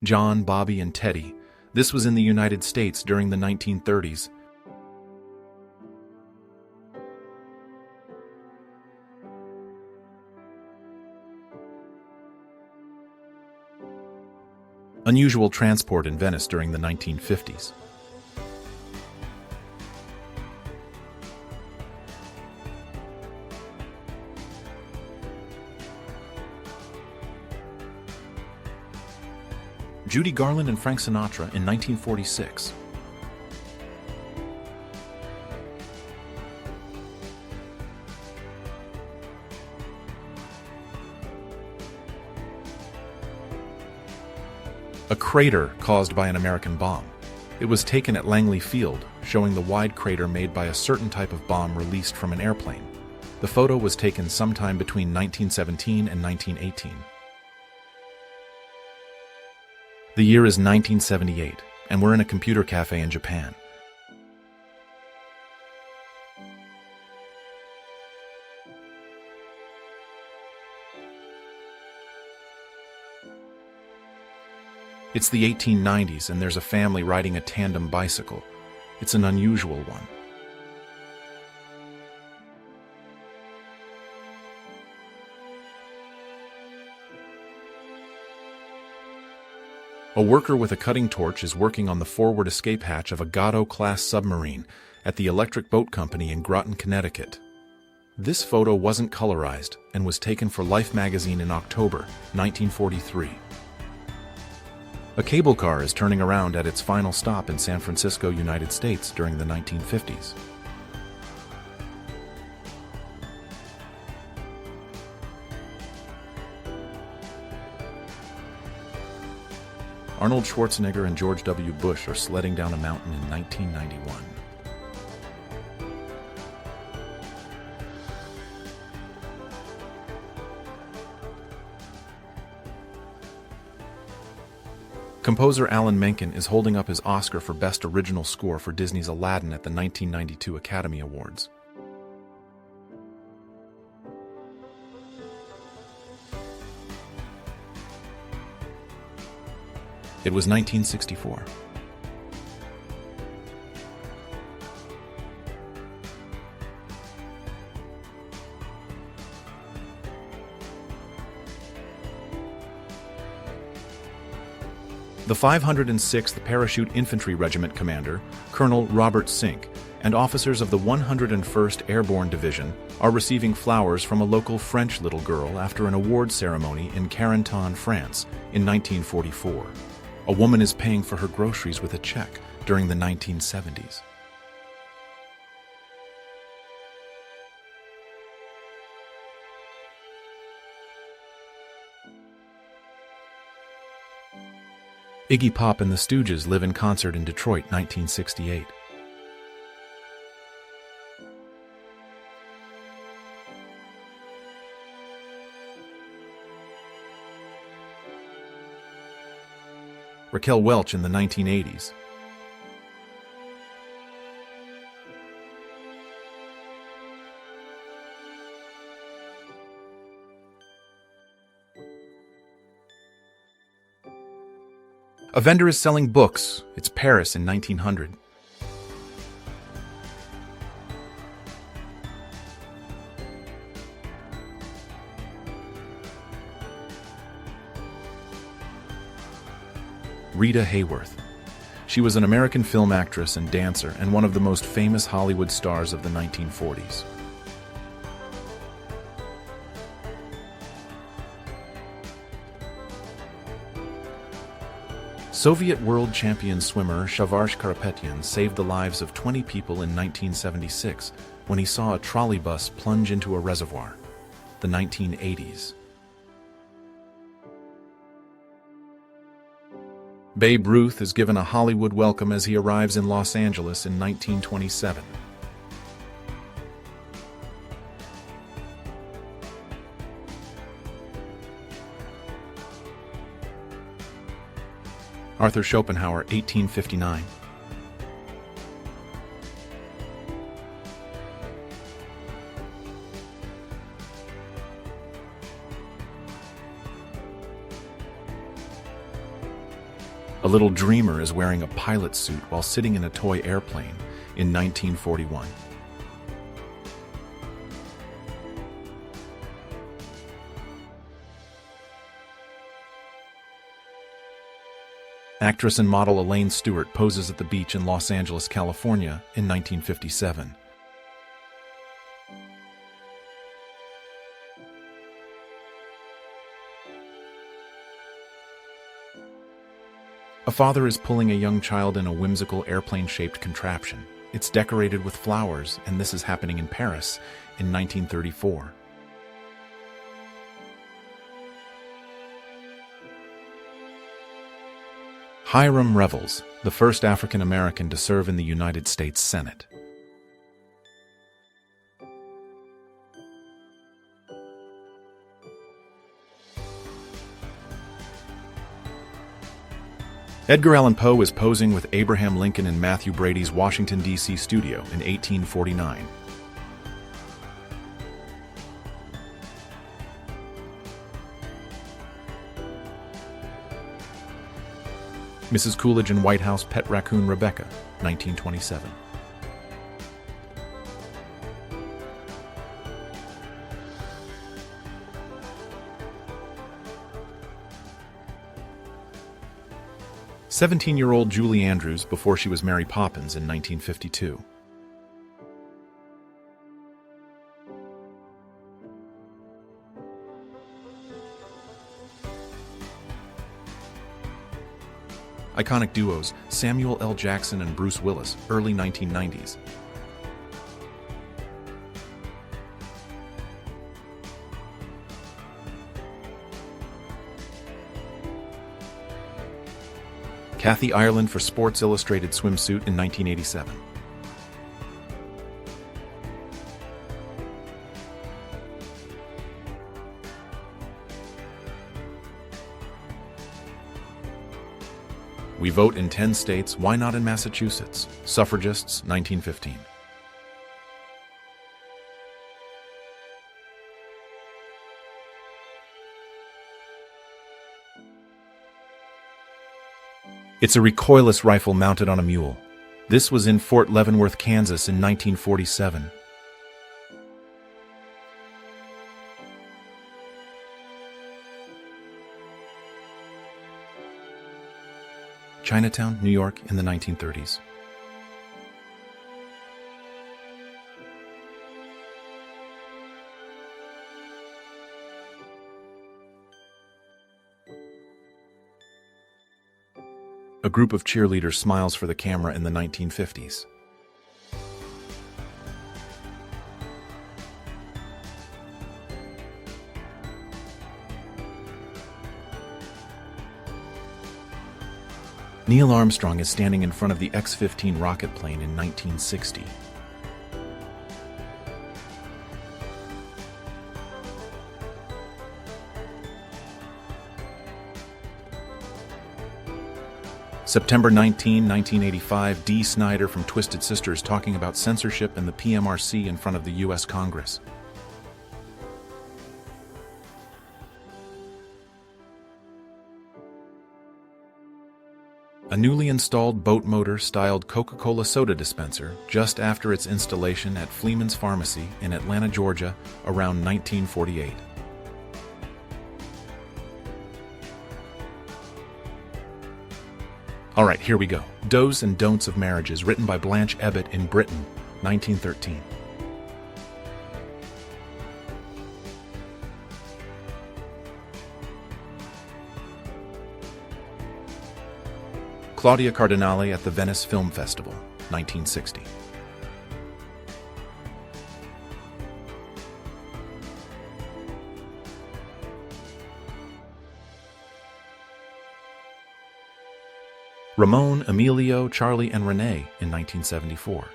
John, Bobby, and Teddy. This was in the United States during the 1930s. Unusual transport in Venice during the 1950s. Judy Garland and Frank Sinatra in 1946. A crater caused by an American bomb. It was taken at Langley Field, showing the wide crater made by a certain type of bomb released from an airplane. The photo was taken sometime between 1917 and 1918. The year is 1978, and we're in a computer cafe in Japan. It's the 1890s, and there's a family riding a tandem bicycle. It's an unusual one. A worker with a cutting torch is working on the forward escape hatch of a Gatto-class submarine at the Electric Boat Company in Groton, Connecticut. This photo wasn't colorized and was taken for Life magazine in October 1943. A cable car is turning around at its final stop in San Francisco, United States during the 1950s. Arnold Schwarzenegger and George W. Bush are sledding down a mountain in 1991. Composer Alan Menken is holding up his Oscar for Best Original Score for Disney's Aladdin at the 1992 Academy Awards. It was 1964. The 506th Parachute Infantry Regiment commander, Colonel Robert Sink, and officers of the 101st Airborne Division are receiving flowers from a local French little girl after an award ceremony in Carentan, France, in 1944. A woman is paying for her groceries with a check during the 1970s. Iggy Pop and the Stooges live in concert in Detroit, 1968. Raquel Welch in the 1980s. A vendor is selling books. It's Paris in 1900. Rita Hayworth. She was an American film actress and dancer and one of the most famous Hollywood stars of the 1940s. Soviet world champion swimmer Shavarsh Karapetyan saved the lives of 20 people in 1976 when he saw a trolley bus plunge into a reservoir. The 1980s. Babe Ruth is given a Hollywood welcome as he arrives in Los Angeles in 1927. Arthur Schopenhauer, 1859. A little dreamer is wearing a pilot suit while sitting in a toy airplane in 1941. Actress and model Elaine Stewart poses at the beach in Los Angeles, California in 1957. A father is pulling a young child in a whimsical airplane-shaped contraption. It's decorated with flowers, and this is happening in Paris in 1934. Hiram Revels, the first African American to serve in the United States Senate. Edgar Allan Poe is posing with Abraham Lincoln in Matthew Brady's Washington, D.C. studio in 1849. Mrs. Coolidge and White House pet raccoon Rebecca, 1927. "17-year-old Julie Andrews before she was Mary Poppins in 1952. Iconic duos Samuel L. Jackson and Bruce Willis, early 1990s. Kathy Ireland for Sports Illustrated swimsuit in 1987. We vote in 10 states, why not in Massachusetts? Suffragists, 1915. It's a recoilless rifle mounted on a mule. This was in Fort Leavenworth, Kansas in 1947. Chinatown, New York in the 1930s. A group of cheerleaders smiles for the camera in the 1950s. Neil Armstrong is standing in front of the X-15 rocket plane in 1960. September 19, 1985, Dee Snider from Twisted Sisters talking about censorship and the PMRC in front of the U.S. Congress. A newly installed boat motor styled Coca-Cola soda dispenser just after its installation at Fleeman's Pharmacy in Atlanta, Georgia, around 1948. All right, here we go. Do's and Don'ts of Marriages, written by Blanche Ebbett in Britain, 1913. Claudia Cardinale at the Venice Film Festival, 1960. Ramon, Emilio, Charlie, and Renee in 1974.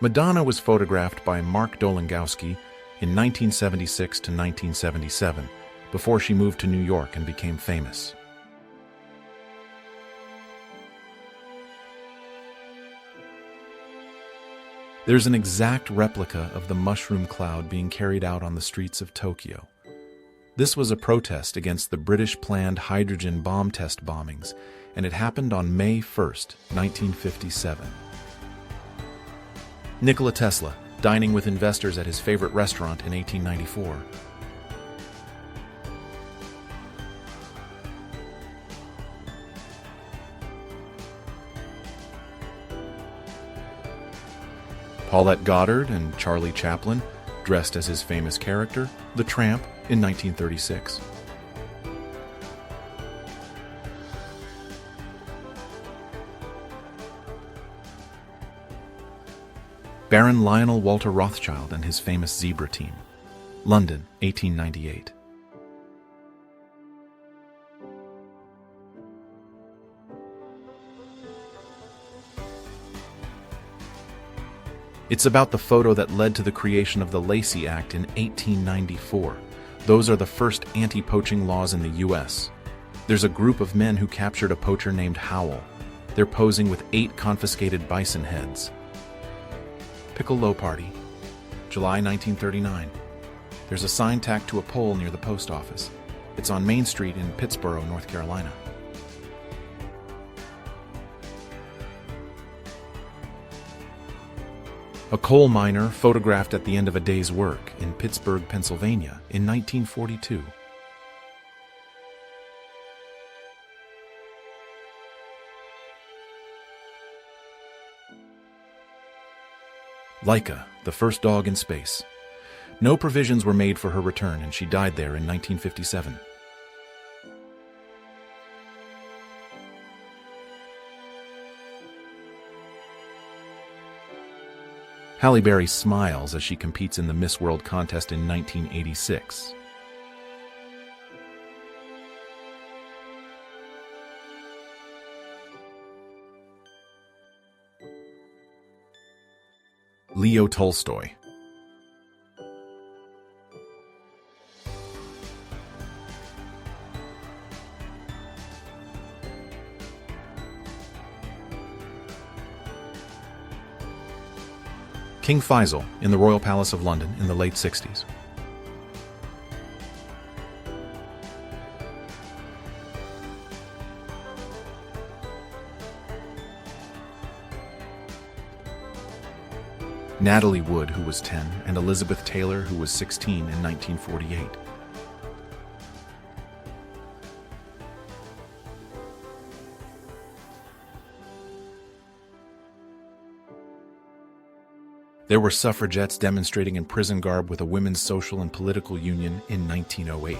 Madonna was photographed by Mark Dolangowski in 1976 to 1977, before she moved to New York and became famous. There's an exact replica of the mushroom cloud being carried out on the streets of Tokyo. This was a protest against the British-planned hydrogen bomb test bombings, and it happened on May 1st, 1957. Nikola Tesla, dining with investors at his favorite restaurant in 1894. Paulette Goddard and Charlie Chaplin, dressed as his famous character, the Tramp, in 1936. Baron Lionel Walter Rothschild and his famous zebra team, London, 1898. It's about the photo that led to the creation of the Lacey Act in 1894. Those are the first anti-poaching laws in the U.S. There's a group of men who captured a poacher named Howell. They're posing with 8 confiscated bison heads. Piccolo Party, July 1939. There's a sign tacked to a pole near the post office. It's on Main Street in Pittsboro, North Carolina. A coal miner photographed at the end of a day's work in Pittsburgh, Pennsylvania in 1942. Laika, the first dog in space. No provisions were made for her return, and she died there in 1957. Halle Berry smiles as she competes in the Miss World contest in 1986. Leo Tolstoy. King Faisal in the Royal Palace of London in the late 60s. Natalie Wood, who was 10, and Elizabeth Taylor, who was 16 in 1948. There were suffragettes demonstrating in prison garb with a women's social and political union in 1908.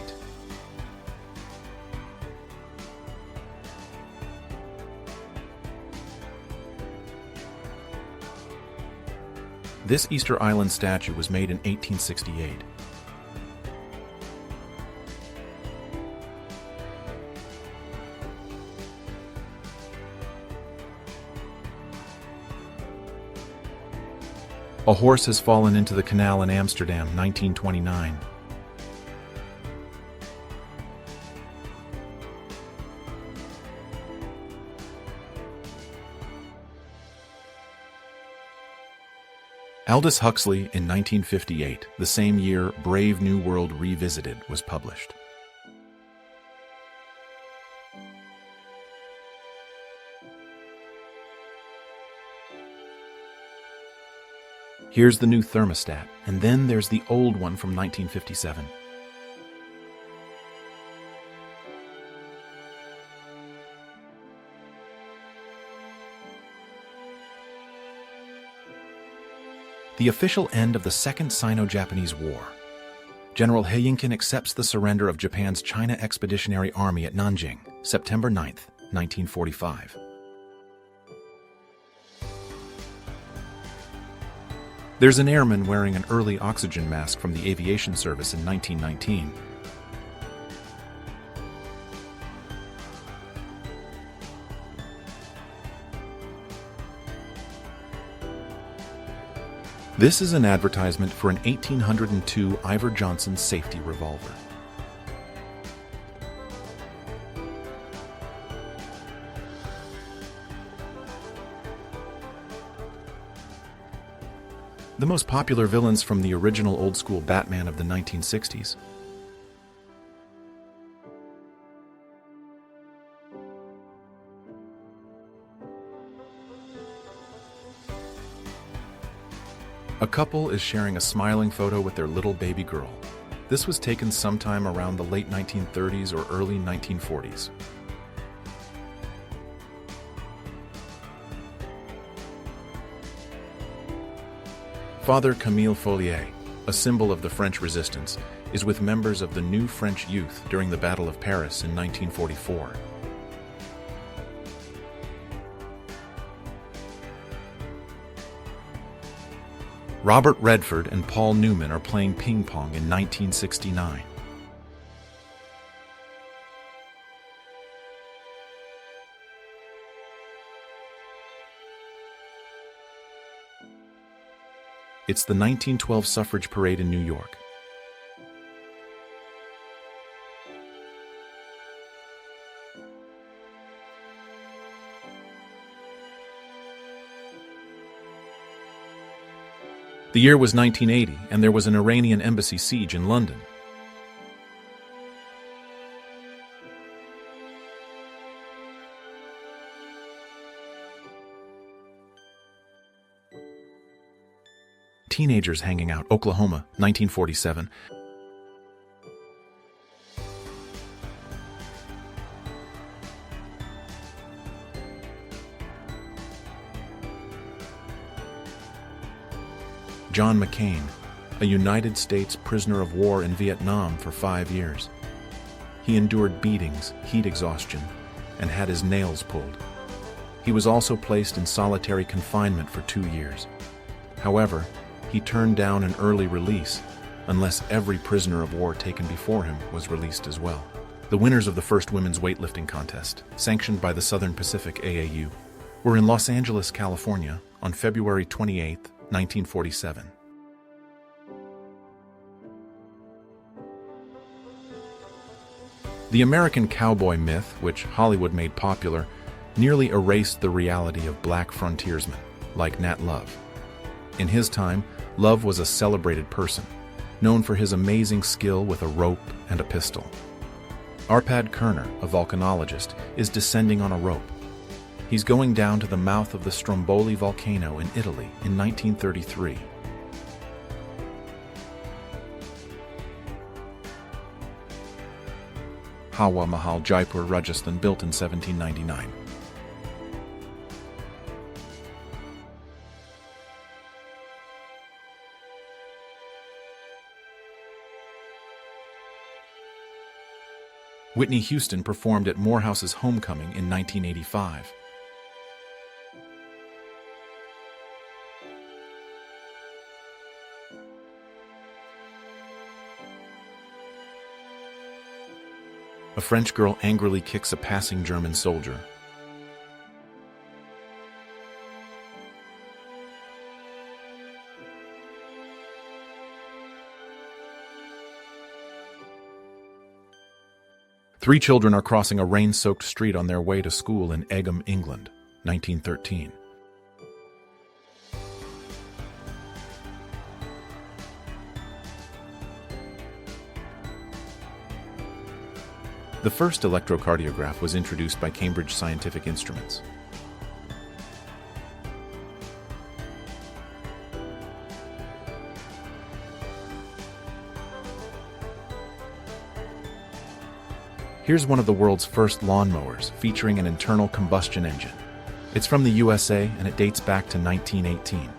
This Easter Island statue was made in 1868. A horse has fallen into the canal in Amsterdam, 1929. Aldous Huxley in 1958, the same year Brave New World Revisited was published. Here's the new thermostat, and then there's the old one from 1957. The official end of the Second Sino-Japanese War. General Heikinken accepts the surrender of Japan's China Expeditionary Army at Nanjing, September 9, 1945. There's an airman wearing an early oxygen mask from the aviation service in 1919. This is an advertisement for an 1802 Iver Johnson safety revolver. the most popular villains from the original old-school Batman of the 1960s. A couple is sharing a smiling photo with their little baby girl. This was taken sometime around the late 1930s or early 1940s. Father Camille Folliet, a symbol of the French resistance, is with members of the New French Youth during the Battle of Paris in 1944. Robert Redford and Paul Newman are playing ping pong in 1969. It's the 1912 suffrage parade in New York. The year was 1980, and there was an Iranian embassy siege in London. Teenagers hanging out, Oklahoma, 1947. John McCain, a United States prisoner of war in Vietnam for 5 years. He endured beatings, heat exhaustion, and had his nails pulled. He was also placed in solitary confinement for 2 years. However, he turned down an early release unless every prisoner of war taken before him was released as well. The winners of the first women's weightlifting contest, sanctioned by the Southern Pacific AAU, were in Los Angeles, California, on February 28, 1947. The American cowboy myth, which Hollywood made popular, nearly erased the reality of black frontiersmen, like Nat Love. In his time, Love was a celebrated person, known for his amazing skill with a rope and a pistol. Arpad Kerner, a volcanologist, is descending on a rope. He's going down to the mouth of the Stromboli volcano in Italy in 1933. Hawa Mahal, Jaipur, Rajasthan, built in 1799. Whitney Houston performed at Morehouse's homecoming in 1985. A French girl angrily kicks a passing German soldier. Three children are crossing a rain-soaked street on their way to school in Egham, England, 1913. The first electrocardiograph was introduced by Cambridge Scientific Instruments. Here's one of the world's first lawnmowers, featuring an internal combustion engine. It's from the USA and it dates back to 1918.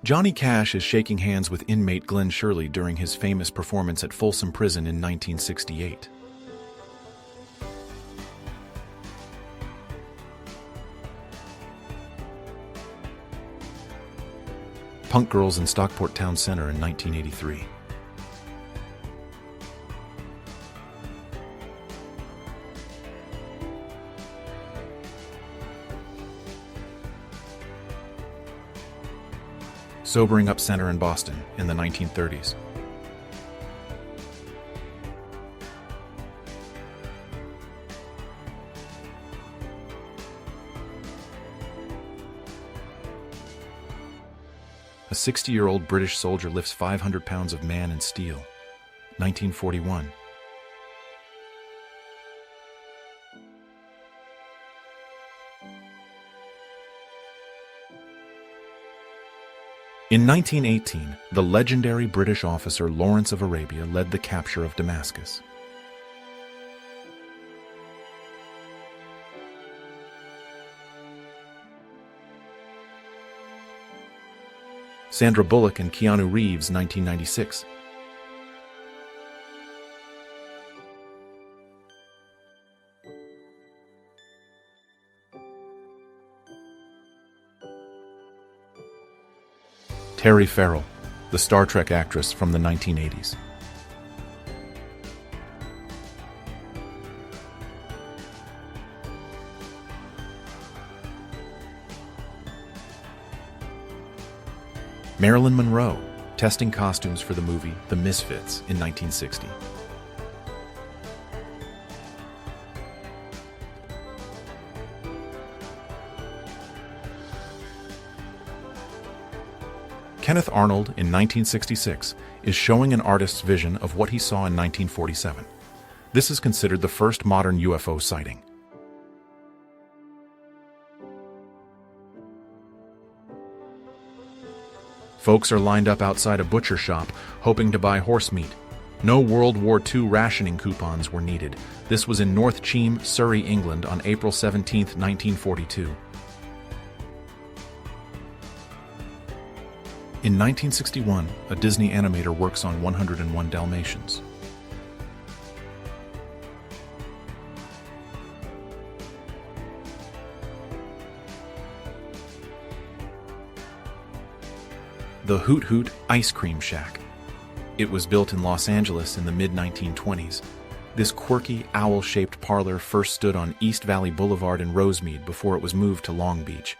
Johnny Cash is shaking hands with inmate Glenn Shirley during his famous performance at Folsom Prison in 1968. Punk Girls in Stockport Town Center in 1983. Sobering Up Center in Boston in the 1930s. A 60-year-old British soldier lifts 500 pounds of man and steel. 1941. In 1918, the legendary British officer Lawrence of Arabia led the capture of Damascus. Sandra Bullock and Keanu Reeves, 1996. Terry Farrell, the Star Trek actress from the 1980s. Marilyn Monroe, testing costumes for the movie The Misfits in 1960. Kenneth Arnold, in 1966, is showing an artist's vision of what he saw in 1947. This is considered the first modern UFO sighting. Folks are lined up outside a butcher shop, hoping to buy horse meat. No World War II rationing coupons were needed. This was in North Cheam, Surrey, England, on April 17, 1942. In 1961, a Disney animator works on 101 Dalmatians. The Hoot Hoot Ice Cream Shack. It was built in Los Angeles in the mid-1920s. This quirky, owl-shaped parlor first stood on East Valley Boulevard in Rosemead before it was moved to Long Beach.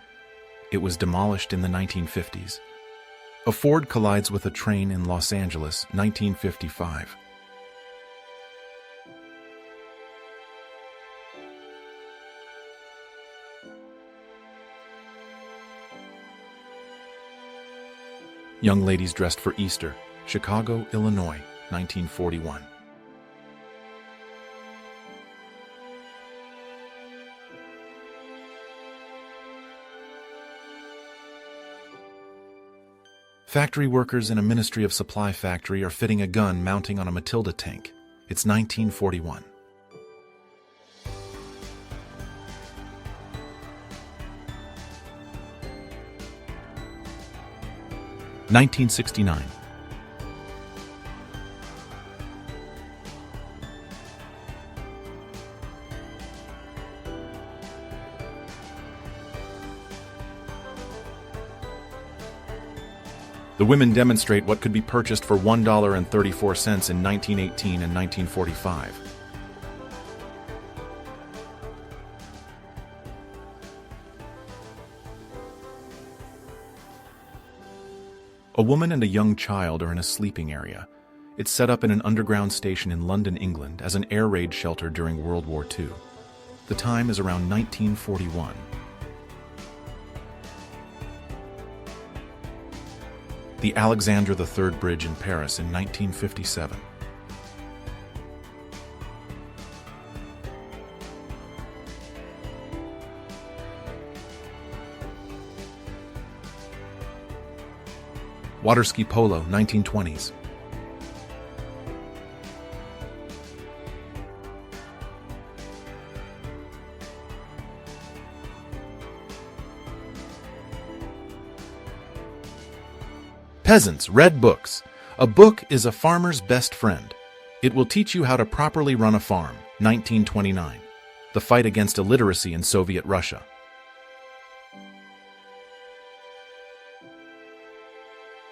It was demolished in the 1950s. A Ford collides with a train in Los Angeles, 1955. Young ladies dressed for Easter, Chicago, Illinois, 1941. Factory workers in a Ministry of Supply factory are fitting a gun mounting on a Matilda tank. It's 1941. (1969). The women demonstrate what could be purchased for $1.34 in 1918 and 1945. A woman and a young child are in a sleeping area. It's set up in an underground station in London, England, as an air raid shelter during World War II. The time is around 1941. The Alexandre III Bridge in Paris in 1957. Waterski polo, 1920s. Peasants read books. A book is a farmer's best friend. It will teach you how to properly run a farm. 1929. The fight against illiteracy in Soviet Russia.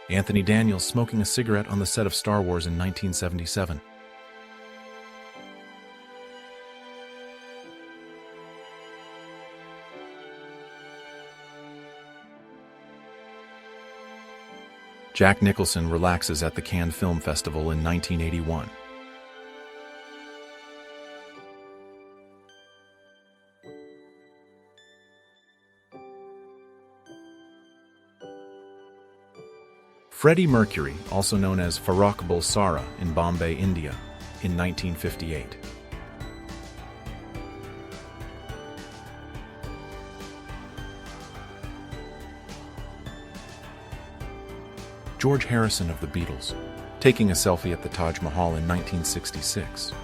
Anthony Daniels smoking a cigarette on the set of Star Wars in 1977. Jack Nicholson relaxes at the Cannes Film Festival in 1981. Freddie Mercury, also known as Farrokh Bulsara in Bombay, India, in 1958. George Harrison of the Beatles, taking a selfie at the Taj Mahal in 1966.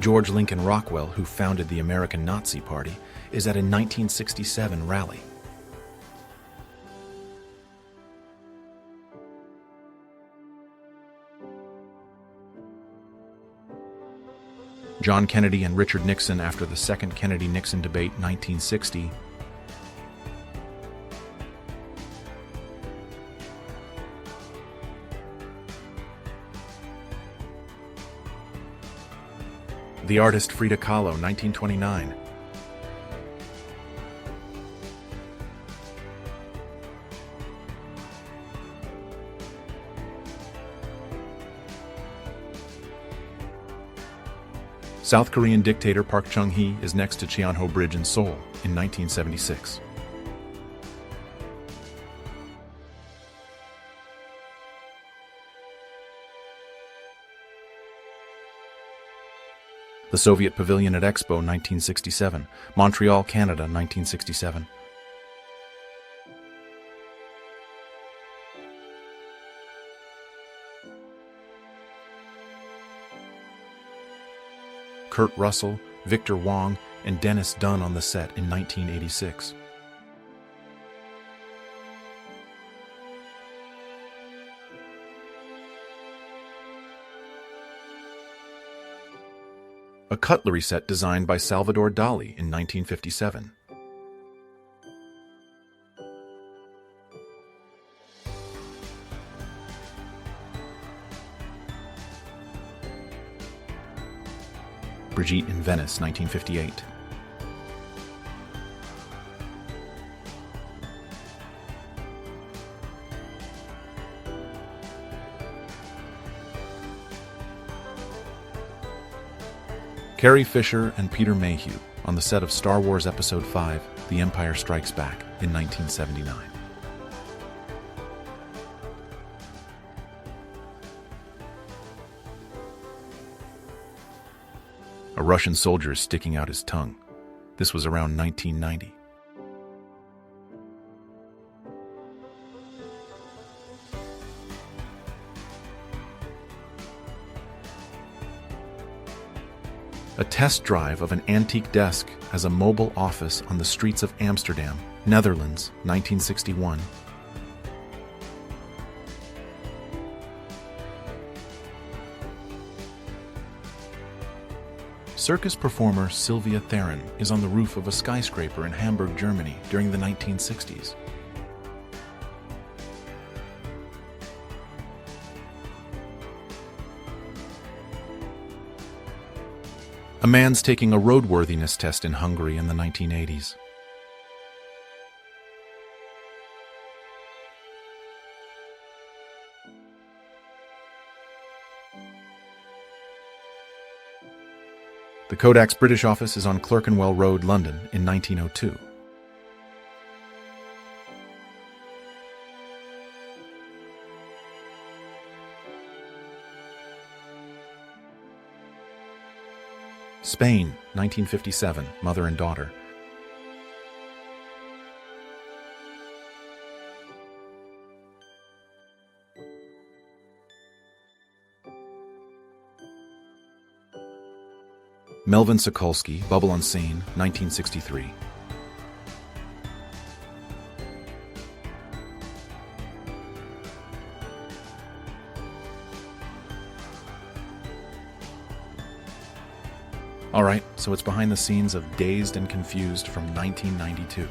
George Lincoln Rockwell, who founded the American Nazi Party, is at a 1967 rally. John Kennedy and Richard Nixon after the second Kennedy-Nixon debate, 1960. The artist Frida Kahlo, 1929. South Korean dictator Park Chung-hee is next to Cheonho Bridge in Seoul in 1976. The Soviet Pavilion at Expo, 1967. Montreal, Canada, 1967. Kurt Russell, Victor Wong, and Dennis Dunn on the set in 1986. A cutlery set designed by Salvador Dali in 1957. Brigitte in Venice, 1958. Carrie Fisher and Peter Mayhew on the set of Star Wars Episode V, The Empire Strikes Back, in 1979. A Russian soldier sticking out his tongue. This was around 1990. A test drive of an antique desk as a mobile office on the streets of Amsterdam, Netherlands, 1961. Circus performer Sylvia Theron is on the roof of a skyscraper in Hamburg, Germany during the 1960s. A man's taking a roadworthiness test in Hungary in the 1980s. The Kodak's British office is on Clerkenwell Road, London, in 1902. Spain, 1957, mother and daughter. Melvin Sokolsky, Bubble on Seine, 1963. Alright, so it's behind the scenes of Dazed and Confused from 1992.